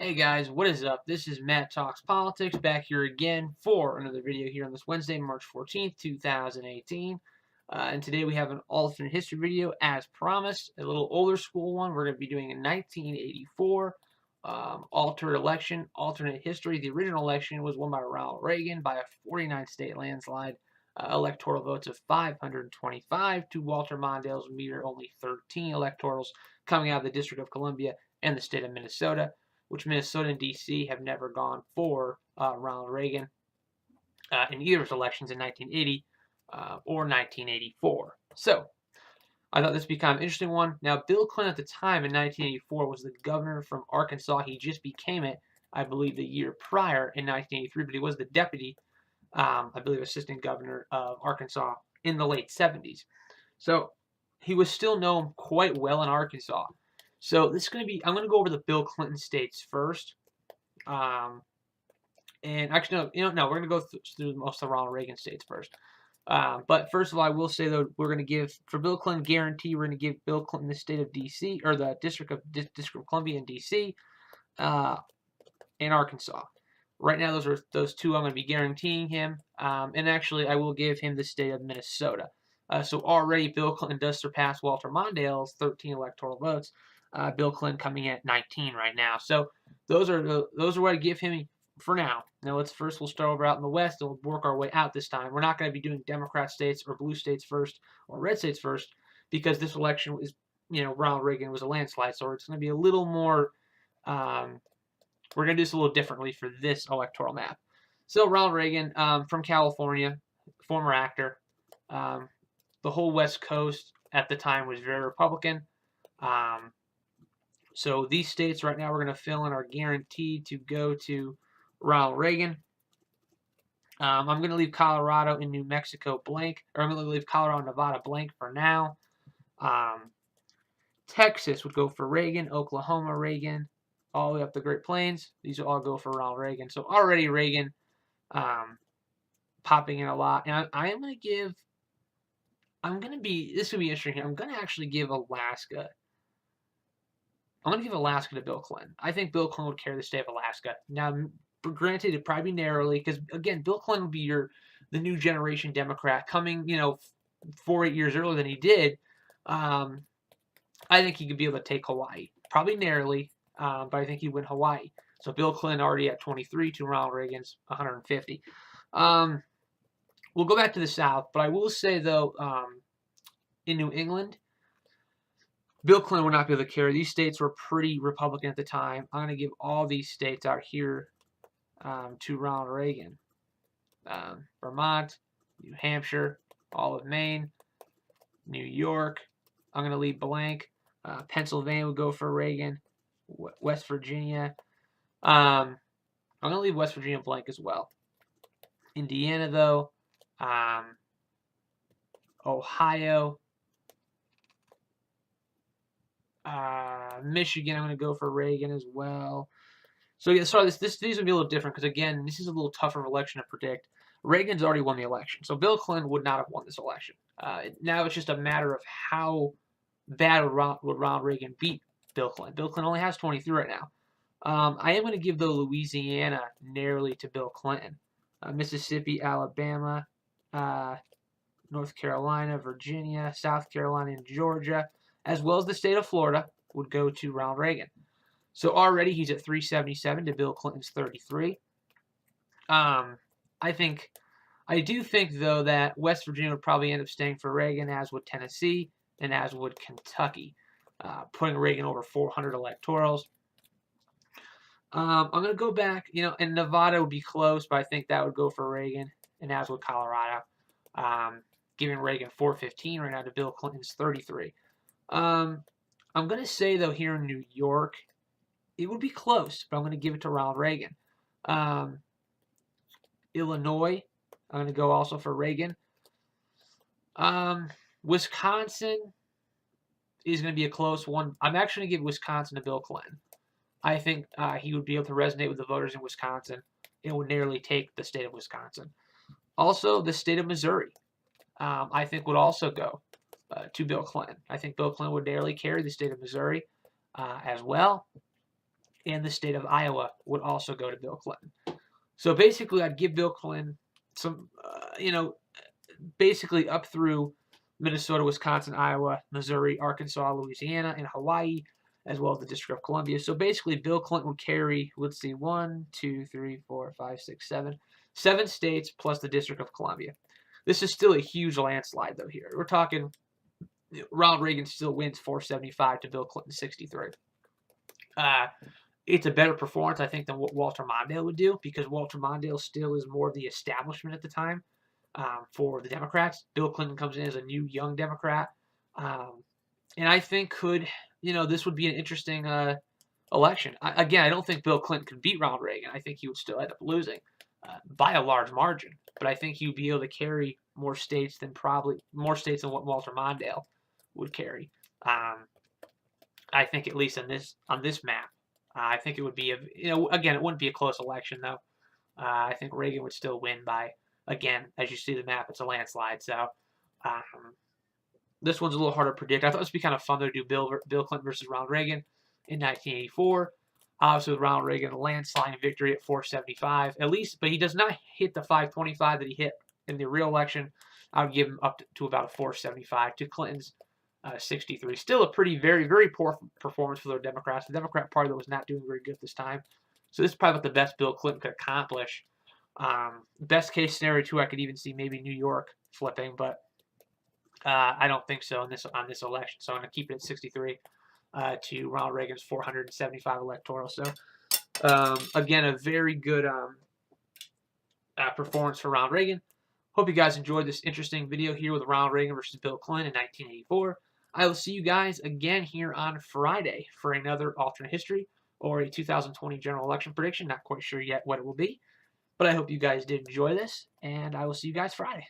Hey guys, what is up? This is Matt Talks Politics back here again for another video here on this Wednesday, March 14th, 2018. And today we have an alternate history video as promised, a little older school one. We're going to be doing a 1984 alternate history. The original election was won by Ronald Reagan by a 49 state landslide, electoral votes of 525 to Walter Mondale's mere only 13 electorals coming out of the District of Columbia and the state of Minnesota, which Minnesota and D.C. have never gone for Ronald Reagan in either of his elections in 1980 or 1984. So I thought this would be kind of an interesting one. Now, Bill Clinton at the time in 1984 was the governor from Arkansas. He just became it, I believe, the year prior in 1983, but he was the deputy, I believe, assistant governor of Arkansas in the late 70s. So he was still known quite well in Arkansas. So this is going to be, I'm going to go over the Bill Clinton states first. And actually, no, we're going to go through most of the Ronald Reagan states first. But first of all, I will say, though, we're going to give, for Bill Clinton guarantee, we're going to give Bill Clinton the state of D.C., or the District of Columbia and D.C., and Arkansas. Right now, those two I'm going to be guaranteeing him. And actually, I will give him the state of Minnesota. So already, Bill Clinton does surpass Walter Mondale's 13 electoral votes. Bill Clinton coming in at 19 right now. So those are what I give him for now. Now we'll start over out in the West and we'll work our way out this time. We're not going to be doing Democrat states or blue states first or red states first because this election is, Ronald Reagan was a landslide, so it's going to be a little more. We're going to do this a little differently for this electoral map. So Ronald Reagan, from California, former actor. The whole West Coast at the time was very Republican. So these states right now we're going to fill in are guaranteed to go to Ronald Reagan. I'm going to leave Colorado and New Mexico blank, or I'm going to leave Colorado and Nevada blank for now. Texas would go for Reagan, Oklahoma Reagan, all the way up the Great Plains. These will all go for Ronald Reagan. So already Reagan popping in a lot. And I am going to give, this will be interesting here. I'm going to actually give Alaska. I'm going to give Alaska to Bill Clinton. I think Bill Clinton would carry the state of Alaska. Now, granted, it'd probably be narrowly, because, again, Bill Clinton would be the new generation Democrat coming, 4-8 years earlier than he did. I think he could be able to take Hawaii. Probably narrowly, but I think he'd win Hawaii. So Bill Clinton already at 23 to Ronald Reagan's 150. We'll go back to the South, but I will say, though, in New England, Bill Clinton would not be able to carry. These states were pretty Republican at the time. I'm going to give all these states out here to Ronald Reagan. Vermont, New Hampshire, all of Maine, New York. I'm going to leave blank. Pennsylvania would go for Reagan. West Virginia. I'm going to leave West Virginia blank as well. Indiana, though. Ohio. Michigan, I'm going to go for Reagan as well. So yeah, sorry, these will be a little different because, again, this is a little tougher election to predict. Reagan's already won the election, so Bill Clinton would not have won this election. Now it's just a matter of how bad would Ronald Reagan beat Bill Clinton. Bill Clinton only has 23 right now. I am going to give, though, Louisiana narrowly to Bill Clinton. Mississippi, Alabama, North Carolina, Virginia, South Carolina, and Georgia, as well as the state of Florida, would go to Ronald Reagan. So already he's at 377 to Bill Clinton's 33. I do think, though, that West Virginia would probably end up staying for Reagan, as would Tennessee, and as would Kentucky, putting Reagan over 400 electorals. I'm going to go back, and Nevada would be close, but I think that would go for Reagan, and as would Colorado, giving Reagan 415 right now to Bill Clinton's 33. I'm going to say, though, here in New York, it would be close, but I'm going to give it to Ronald Reagan. Illinois, I'm going to go also for Reagan. Wisconsin is going to be a close one. I'm actually going to give Wisconsin to Bill Clinton. I think he would be able to resonate with the voters in Wisconsin. It would narrowly take the state of Wisconsin. Also, the state of Missouri, I think, would also go to Bill Clinton. I think Bill Clinton would narrowly carry the state of Missouri as well. and the state of Iowa would also go to Bill Clinton. So basically, I'd give Bill Clinton some, basically up through Minnesota, Wisconsin, Iowa, Missouri, Arkansas, Louisiana, and Hawaii, as well as the District of Columbia. So basically, Bill Clinton would carry, let's see, 1, 2, 3, 4, 5, 6, 7 states plus the District of Columbia. This is still a huge landslide, though, here. We're talking Ronald Reagan still wins 475 to Bill Clinton 63. It's a better performance, I think, than what Walter Mondale would do, because Walter Mondale still is more of the establishment at the time for the Democrats. Bill Clinton comes in as a new, young Democrat. And I think this would be an interesting election. I don't think Bill Clinton could beat Ronald Reagan. I think he would still end up losing by a large margin. But I think he would be able to carry more states than what Walter Mondale would carry. I think at least on this map. I think it would be again, it wouldn't be a close election though. I think Reagan would still win by, again, as you see the map, it's a landslide. So this one's a little harder to predict. I thought this would be kind of fun to do Bill Clinton versus Ronald Reagan in 1984. Obviously, with Ronald Reagan, a landslide victory at 475 at least, but he does not hit the 525 that he hit in the real election. I would give him up to about a 475 to Clinton's 63. Still a very, very poor performance for the Democrats. The Democrat Party that was not doing very good this time. So this is probably about the best Bill Clinton could accomplish. Best case scenario, too, I could even see maybe New York flipping, but I don't think so on this election. So I'm going to keep it at 63 to Ronald Reagan's 475 electoral. So, again, a very good performance for Ronald Reagan. Hope you guys enjoyed this interesting video here with Ronald Reagan versus Bill Clinton in 1984. I will see you guys again here on Friday for another alternate history or a 2020 general election prediction. Not quite sure yet what it will be, but I hope you guys did enjoy this, and I will see you guys Friday.